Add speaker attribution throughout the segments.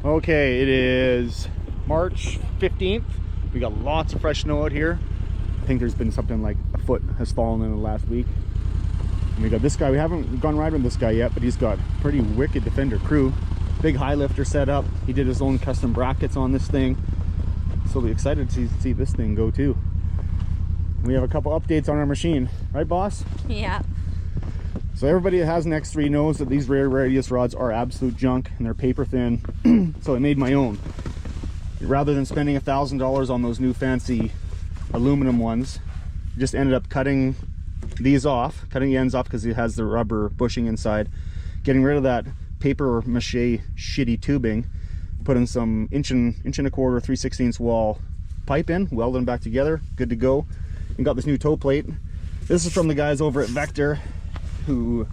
Speaker 1: Okay, it is March 15th. We got lots of fresh snow out here. I think there's been something like a foot has fallen in the last week. And we got this guy. We haven't gone riding with this guy yet, but he's got pretty wicked Defender crew. Big high lifter set up. He did his own custom brackets on this thing. So we're excited to see this thing go too. We have a couple updates on our machine. Right, boss?
Speaker 2: Yeah.
Speaker 1: So everybody that has an X3 knows that these rare radius rods are absolute junk and they're paper thin. So I made my own. Rather than spending $1,000 on those new fancy aluminum ones, just ended up cutting these off, cutting the ends off because it has the rubber bushing inside, getting rid of that paper mache shitty tubing, putting some inch and a quarter 3/16 wall pipe in, welded them back together, good to go, and got this new toe plate. This is from the guys over at Vector, who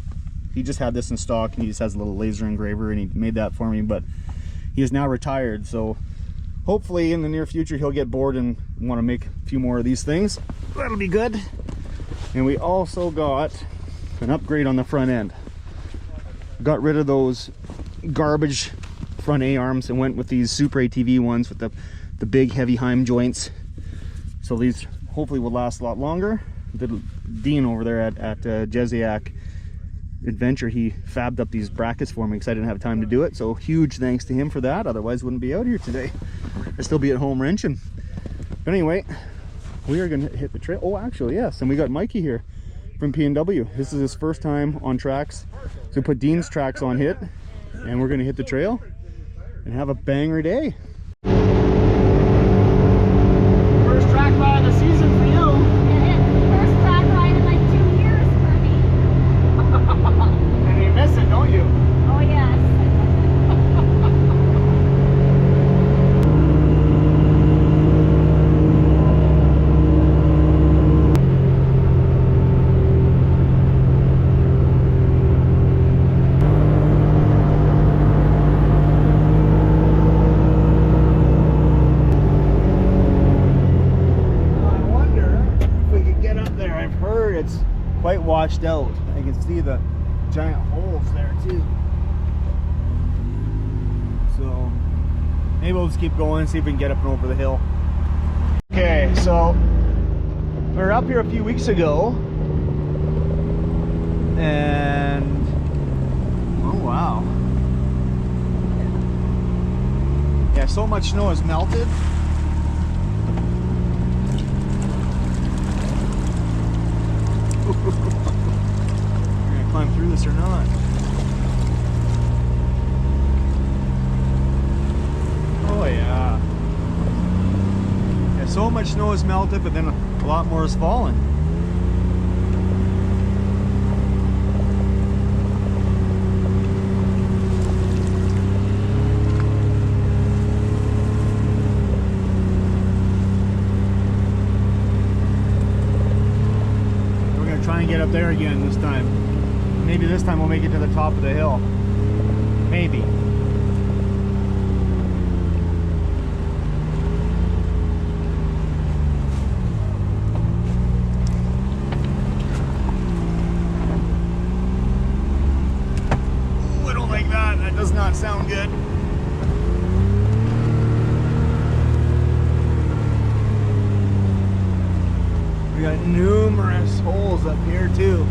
Speaker 1: he just had this in stock and he just has a little laser engraver and he made that for me, but he is now retired, so hopefully in the near future he'll get bored and want to make a few more of these things. That'll be good. And we also got an upgrade on the front end. Got rid of those garbage front A-arms and went with these Super ATV ones with the big heavy Heim joints. So these hopefully will last a lot longer. Dean over there at Jesiac Adventure, he fabbed up these brackets for me because I didn't have time to do it, so huge thanks to him for that. Otherwise wouldn't be out here today. I'd still be at home wrenching. But anyway, we are gonna hit the trail. Oh, actually, yes, and we got Mikey here from PNW. This is his first time on tracks, so we put Dean's tracks on hit and we're gonna hit the trail and have a banger day. First track ride of the season for you.
Speaker 2: First track ride in like 2 years for me.
Speaker 1: And you miss it, don't you?
Speaker 2: Oh yes.
Speaker 1: Quite washed out. I can see the giant holes there too. So maybe we'll just keep going, see if we can get up and over the hill. Okay, so we were up here a few weeks ago and oh wow. Yeah, so much snow has melted. We're gonna climb through this or not. Oh yeah. Yeah, so much snow has melted, but then a lot more has fallen. Try and get up there again this time. Maybe this time we'll make it to the top of the hill. Maybe. Ooh, I don't like that. That does not sound good. We got numerous holes up here too.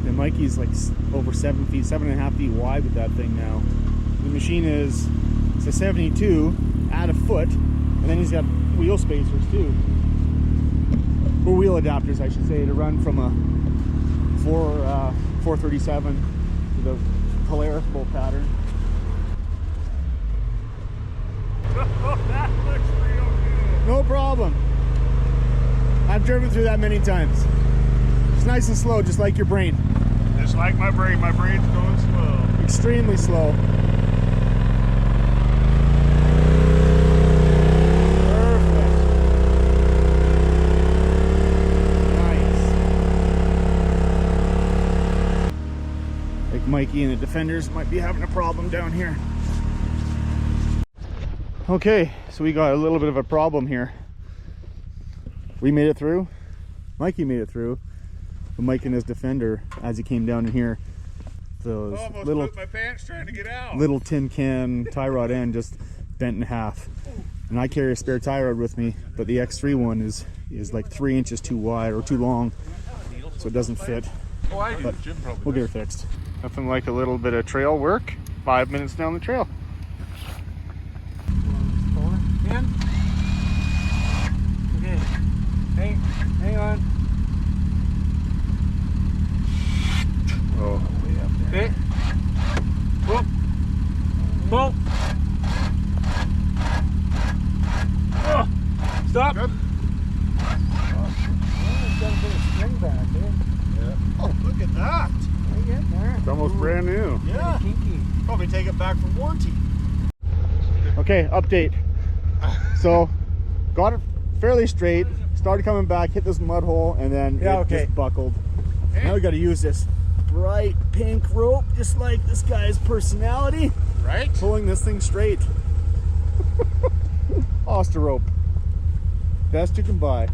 Speaker 1: And Mikey's like over 7 feet, 7.5 feet wide with that thing now. The machine is, it's a 72. Add a foot, and then he's got wheel spacers too, or wheel adapters I should say, to run from a 437 to the Polaris bolt pattern. That looks real good. No problem. I've driven through that many times. It's nice and slow, just like your brain.
Speaker 3: Just like my brain. My brain's going slow.
Speaker 1: Extremely slow. like Mikey and the Defenders might be having a problem down here. Okay, so we got a little bit of a problem here. We made it through. Mikey made it through. But Mike and his Defender, as he came down in here, those
Speaker 3: Almost
Speaker 1: little
Speaker 3: pooped my pants trying to get out.
Speaker 1: little tin can tie rod end just bent in half. And I carry a spare tie rod with me, but the X3 one is like 3 inches too wide or too long, so it doesn't fit.
Speaker 3: Oh, I do.
Speaker 1: But
Speaker 3: Jim probably
Speaker 1: we'll get her fixed. Nothing like a little bit of trail work. 5 minutes down the trail.
Speaker 4: In. Okay. Hang on.
Speaker 1: Oh.
Speaker 4: Okay. Whoop. Whoop. Oh. Stop.
Speaker 3: Good.
Speaker 4: String back there.
Speaker 3: Yeah. Oh, look at that.
Speaker 4: I get there.
Speaker 3: It's almost brand new.
Speaker 4: Yeah. Kinky.
Speaker 3: Probably take it back for warranty.
Speaker 1: Okay, update. So, got it fairly straight, started coming back, hit this mud hole, and then it just buckled. Now we got to use this bright pink rope, just like this guy's personality,
Speaker 3: Right?
Speaker 1: pulling this thing straight. Oster rope. Best you can buy.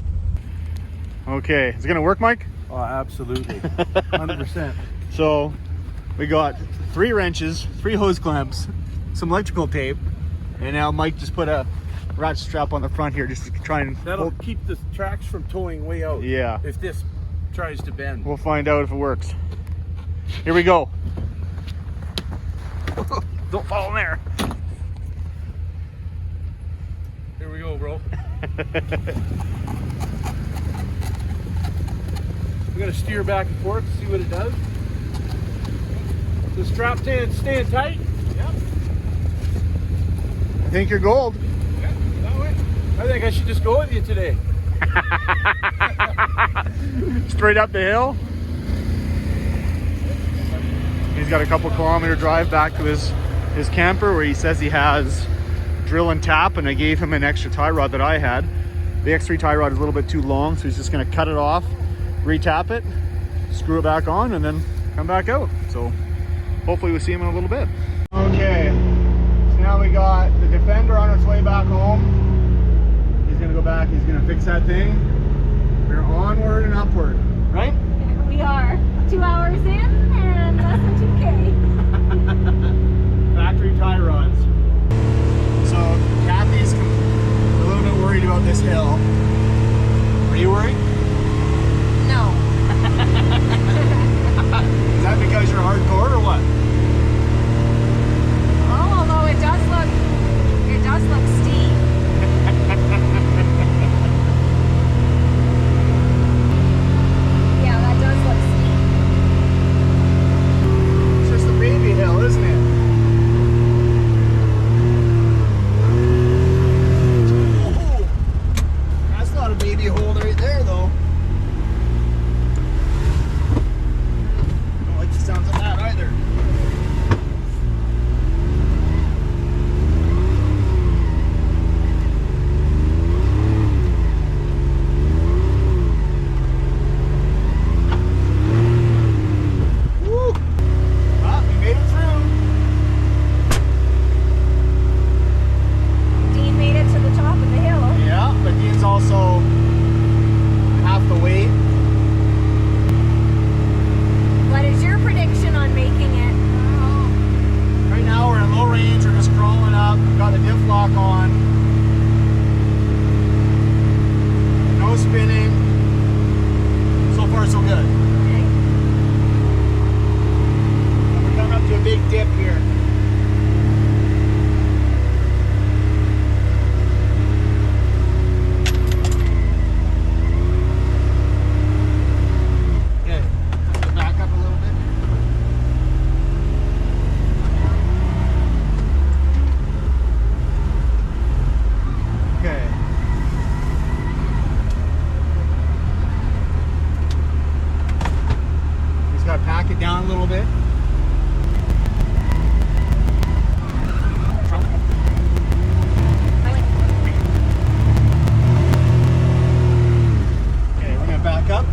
Speaker 1: Okay, is it gonna work, Mike?
Speaker 4: Oh, absolutely. 100%.
Speaker 1: So, we got 3 wrenches, 3 hose clamps, some electrical tape, and now Mike just put a ratchet strap on the front here just to try and
Speaker 4: That'll
Speaker 1: hold.
Speaker 4: keep the tracks from towing way out.
Speaker 1: Yeah.
Speaker 4: If this tries to bend.
Speaker 1: We'll find out if it works. Here we go. Don't fall in there.
Speaker 4: Here we go, bro. We're gonna steer back and forth to see what it does. The strap staying tight. Yep.
Speaker 1: I think you're gold.
Speaker 4: Yeah, that way. I think I should just go with you today.
Speaker 1: Straight up the hill. He's got a couple kilometer drive back to his camper where he says he has drill and tap, and I gave him an extra tie rod that I had. The X3 tie rod is a little bit too long, so he's just gonna cut it off, re-tap it, screw it back on, and then come back out. So hopefully we'll see him in a little bit. Okay, so now we got the Defender on its way back home. He's gonna go back, he's gonna fix that thing. We're onward and upward, right?
Speaker 2: We are 2 hours in and less than 2K.
Speaker 1: Factory tie rods. So Kathy's a little bit worried about this hill. Are you worried?
Speaker 2: No.
Speaker 1: Is that because you're hardcore or what?
Speaker 2: Oh, although it does look steep. Yeah, that does look steep.
Speaker 1: It's just a baby hill, isn't it? Oh, that's not a baby hole right there though. Don't like the sounds of that either. Woo! Ah, we made it through.
Speaker 2: Dean made it to the top of the hill.
Speaker 1: Yeah, but Dean's also half the weight.
Speaker 2: What is your prediction on making it?
Speaker 1: Right now we're in low range, we're just crawling up, got the diff lock on. No spinning. So far so good.
Speaker 2: Okay.
Speaker 1: We're coming up to a big dip here. Okay, back up a little bit. Okay. Just gotta pack it down a little bit. Okay, we're gonna back up.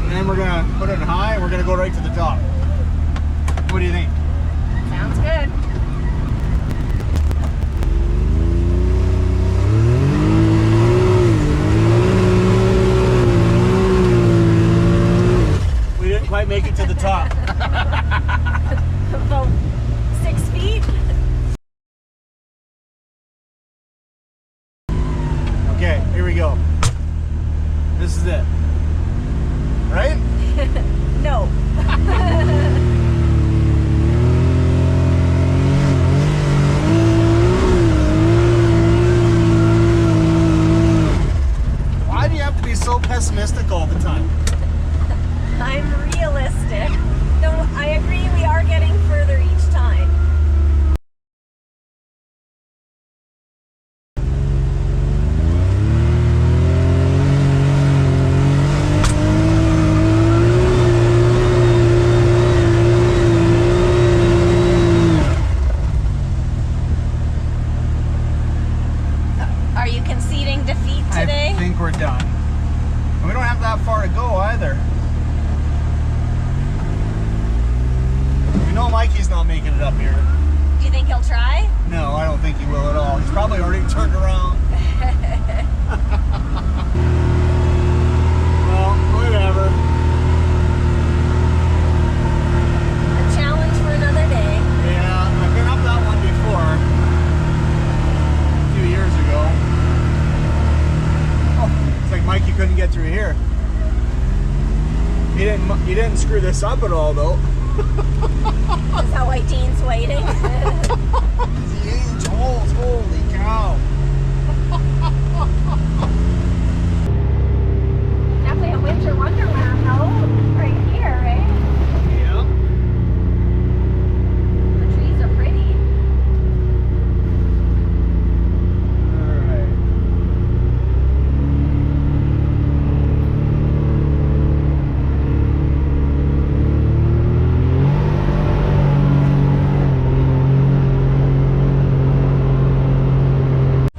Speaker 1: And then we're gonna put it in high and we're gonna go right to the top. What do you think?
Speaker 2: Sounds good.
Speaker 1: We didn't quite make it to the top.
Speaker 2: About 6 feet.
Speaker 1: Okay, here we go. This is it. Right?
Speaker 2: No.
Speaker 1: Why do you have to be so pessimistic all the time?
Speaker 2: I'm realistic. Though I agree we are getting further each time. Are you conceding defeat today?
Speaker 1: I think we're done. And we don't have that far to go either. You know Mikey's not making it up here.
Speaker 2: Do you think he'll try?
Speaker 1: No, I don't think he will at all. He's probably already turned around. Well, whatever.
Speaker 2: A challenge for another day.
Speaker 1: Yeah, I've been up that one before. A few years ago. Oh, it's like Mikey couldn't get through here. He didn't screw this up at all though.
Speaker 2: Is that why Dean's waiting?
Speaker 1: The huge holes, holy cow.
Speaker 2: Definitely a winter wonderland though. Right here, right?
Speaker 1: Yep.
Speaker 2: The trees are pretty.
Speaker 1: Alright.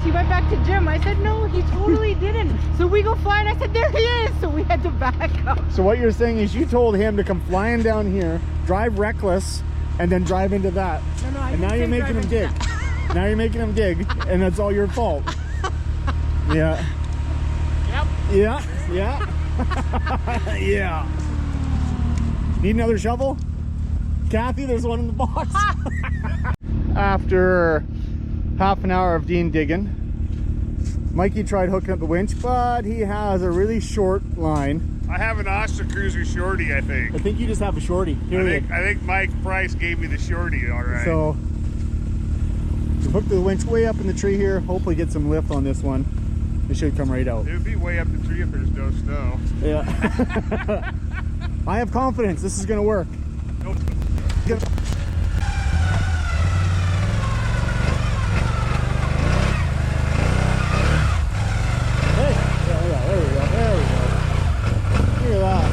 Speaker 5: He went back to Jim. I said, no, he totally didn't. So we go flying. I said, there he is. So we had to back up.
Speaker 1: So what you're saying is you told him to come flying down here, drive reckless, and then drive into that.
Speaker 5: No, I
Speaker 1: And now you're making him dig. Now you're making him dig, and that's all your fault. Yeah.
Speaker 5: Yep.
Speaker 1: Yeah. Yeah. Yeah. Need another shovel? Kathy, there's one in the box. After half an hour of Dean digging, Mikey tried hooking up the winch, but he has a really short line.
Speaker 3: I have an Oscar Cruiser shorty, I think.
Speaker 1: I think you just have a shorty. Period.
Speaker 3: I think Mike Price gave me the shorty, all right.
Speaker 1: So hook the winch way up in the tree here. Hopefully get some lift on this one. It should come right out.
Speaker 3: It would be way up the tree if there's no snow.
Speaker 1: Yeah. I have confidence this is gonna work.
Speaker 3: Nope.
Speaker 1: Hey, yeah, there we go. There we go. Look at that.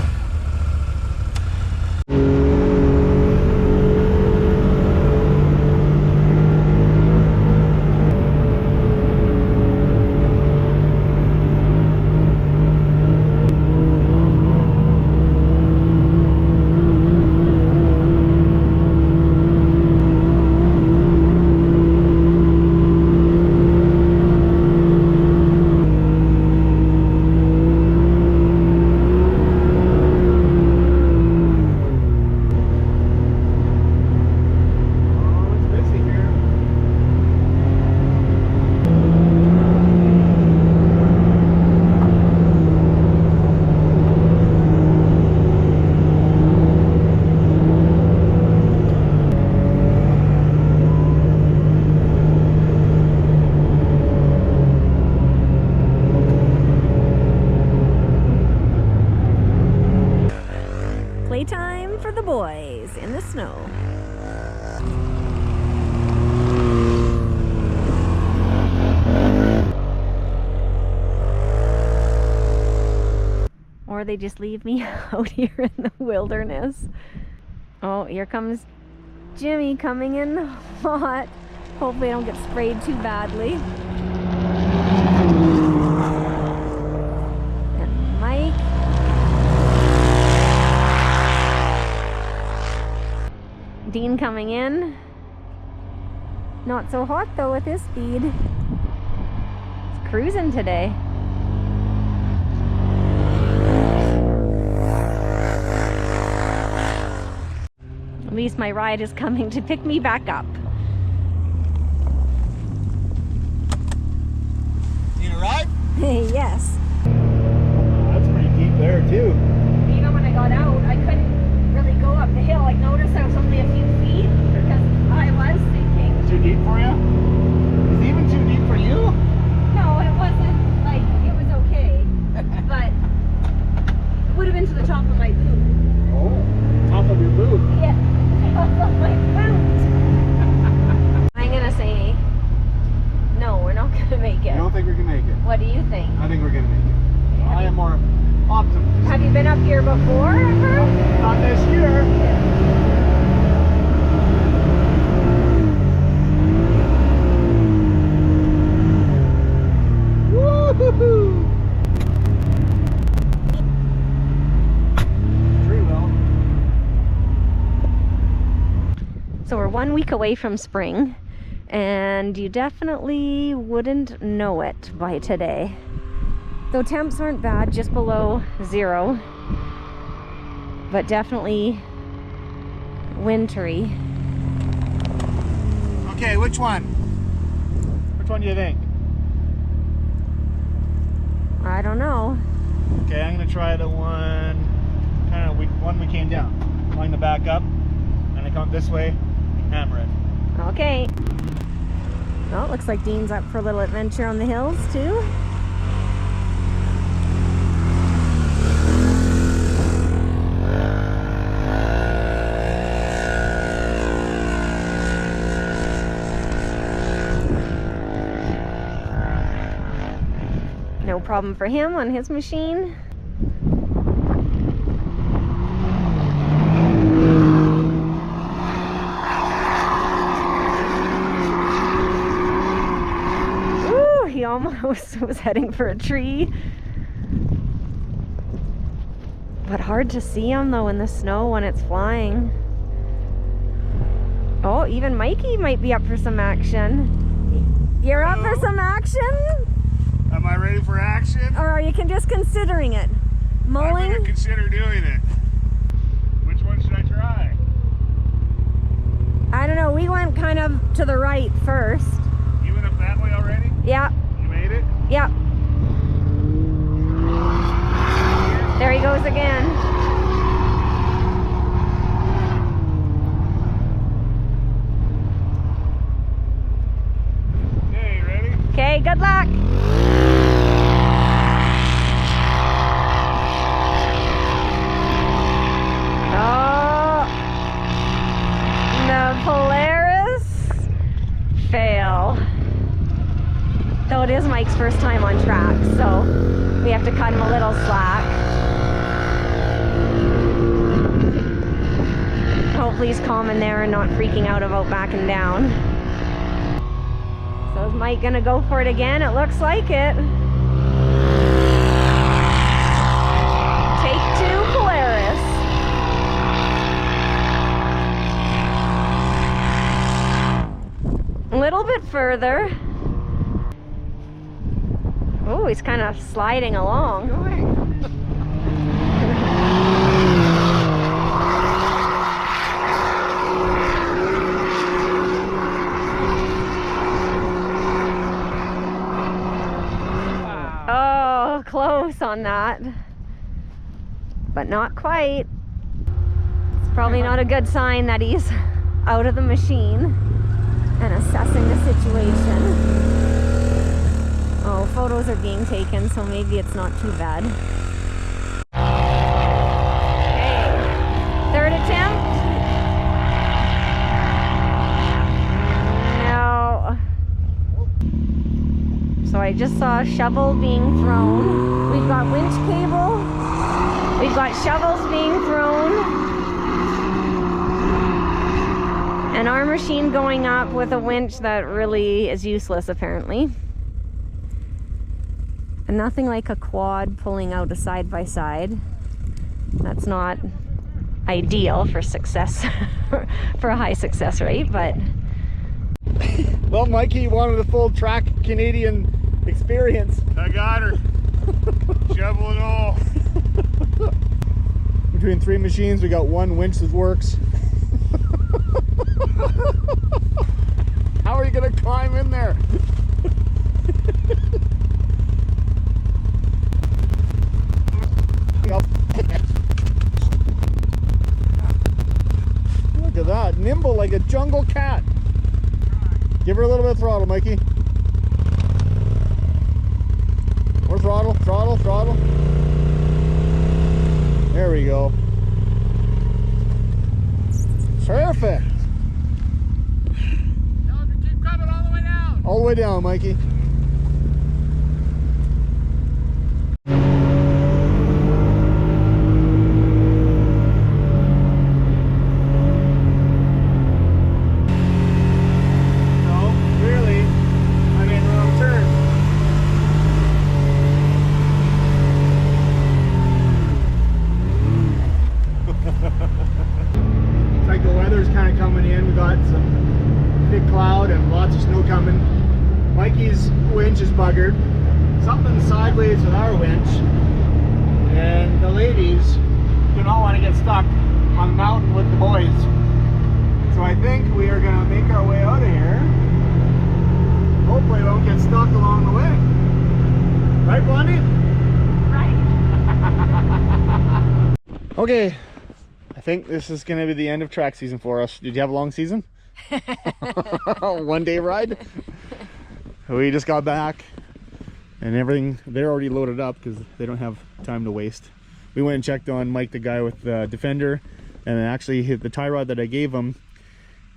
Speaker 2: Playtime for the boys in the snow. Or they just leave me out here in the wilderness. Oh, here comes Jimmy coming in hot. Hopefully I don't get sprayed too badly. And Mike. Dean coming in. Not so hot though with his speed. It's cruising today. At least my ride is coming to pick me back up.
Speaker 1: Need a ride?
Speaker 2: Yes.
Speaker 1: That's pretty deep there too.
Speaker 2: Even when I got out, I couldn't really go up the hill. Like, notice I was only a few feet because I was sinking.
Speaker 1: Too deep for you? Is it even too deep for you?
Speaker 2: No, it wasn't. Like, it was okay, but it would have been to the top of my boot.
Speaker 1: Oh, top of your boot.
Speaker 2: Yeah, top of my boot. I'm gonna say no. We're not gonna make it.
Speaker 1: I don't think we can make it.
Speaker 2: What do you think?
Speaker 1: I think we're gonna make it. I am more optimistic.
Speaker 2: Have you been up here before, ever?
Speaker 1: Not this year. Woo-hoo-hoo! True though.
Speaker 2: So we're 1 week away from spring, and you definitely wouldn't know it by today. Though temps aren't bad, just below 0, but definitely wintry.
Speaker 1: Okay, which one? Which one do you think?
Speaker 2: I don't know.
Speaker 1: Okay, I'm gonna try the one one we came down. Line the back up, and I come up this way, hammer it.
Speaker 2: Okay. Well, it looks like Dean's up for a little adventure on the hills too. No problem for him on his machine. Ooh, he almost was heading for a tree. But hard to see him though in the snow when it's flying. Oh, even Mikey might be up for some action. You're up for some action?
Speaker 3: Am I ready for action?
Speaker 2: Or are you just considering it?
Speaker 3: I'm
Speaker 2: Mulling?
Speaker 3: gonna consider doing it. Which one should I try?
Speaker 2: I don't know, we went kind of to the right first.
Speaker 3: You went up that way already?
Speaker 2: Yeah,
Speaker 3: You made it?
Speaker 2: yeah. There he goes again.
Speaker 3: Okay, you ready?
Speaker 2: Okay, good luck. Oh, the Polaris fail. Though it is Mike's first time on track, so we have to cut him a little slack. Hopefully he's calm in there and not freaking out about backing down. So is Mike gonna go for it again? It looks like it. Take 2, Polaris. A little bit further. Oh, he's kind of sliding along. Oh, close on that. But not quite. It's probably not a good sign that he's out of the machine and assessing the situation. Oh, photos are being taken, so maybe it's not too bad. Okay, third attempt. No. So I just saw a shovel being thrown. We've got winch cable. We've got shovels being thrown. And our machine going up with a winch that really is useless apparently. And nothing like a quad pulling out a side by side. That's not ideal for success, for a high success rate, but
Speaker 1: Well, Mikey wanted a full track Canadian experience.
Speaker 3: I got her. Shovel and all.
Speaker 1: Between 3 machines, we got 1 winch that works. How are you gonna climb in there? Look at that, nimble like a jungle cat. Give her a little bit of throttle, Mikey. More throttle, throttle, throttle. There we go. Perfect.
Speaker 3: Keep coming all the way down.
Speaker 1: All the way down, Mikey. No, really. I made the wrong turn. It's like the weather's kind of coming in. We got some big cloud and lots of snow coming. Mikey's winch is buggered. Something's sideways with our winch. And the ladies do not want to get stuck on the mountain with the boys. So I think we are going to make our way out of here. Hopefully we won't get stuck along the way. Right, Blondie?
Speaker 2: right.
Speaker 1: Okay, I think this is going to be the end of track season for us. Did you have a long season? 1 day ride? We just got back and everything, they're already loaded up because they don't have time to waste. We went and checked on Mike, the guy with the Defender, and actually hit the tie rod that I gave him.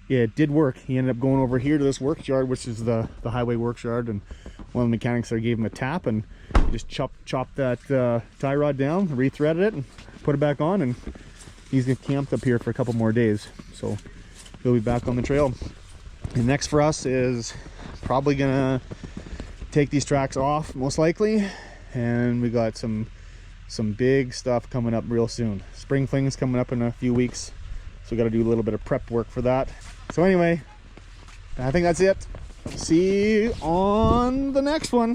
Speaker 1: It did work. He ended up going over here to this works yard, which is the highway works yard, and one of the mechanics there gave him a tap, and he just chopped that tie rod down, rethreaded it, and put it back on, and he's camped up here for a couple more days. So he'll be back on the trail. And next for us is probably gonna take these tracks off, most likely, and we got some big stuff coming up real soon. Spring fling's coming up in a few weeks, so we got to do a little bit of prep work for that. So anyway, I think that's it. See you on the next one.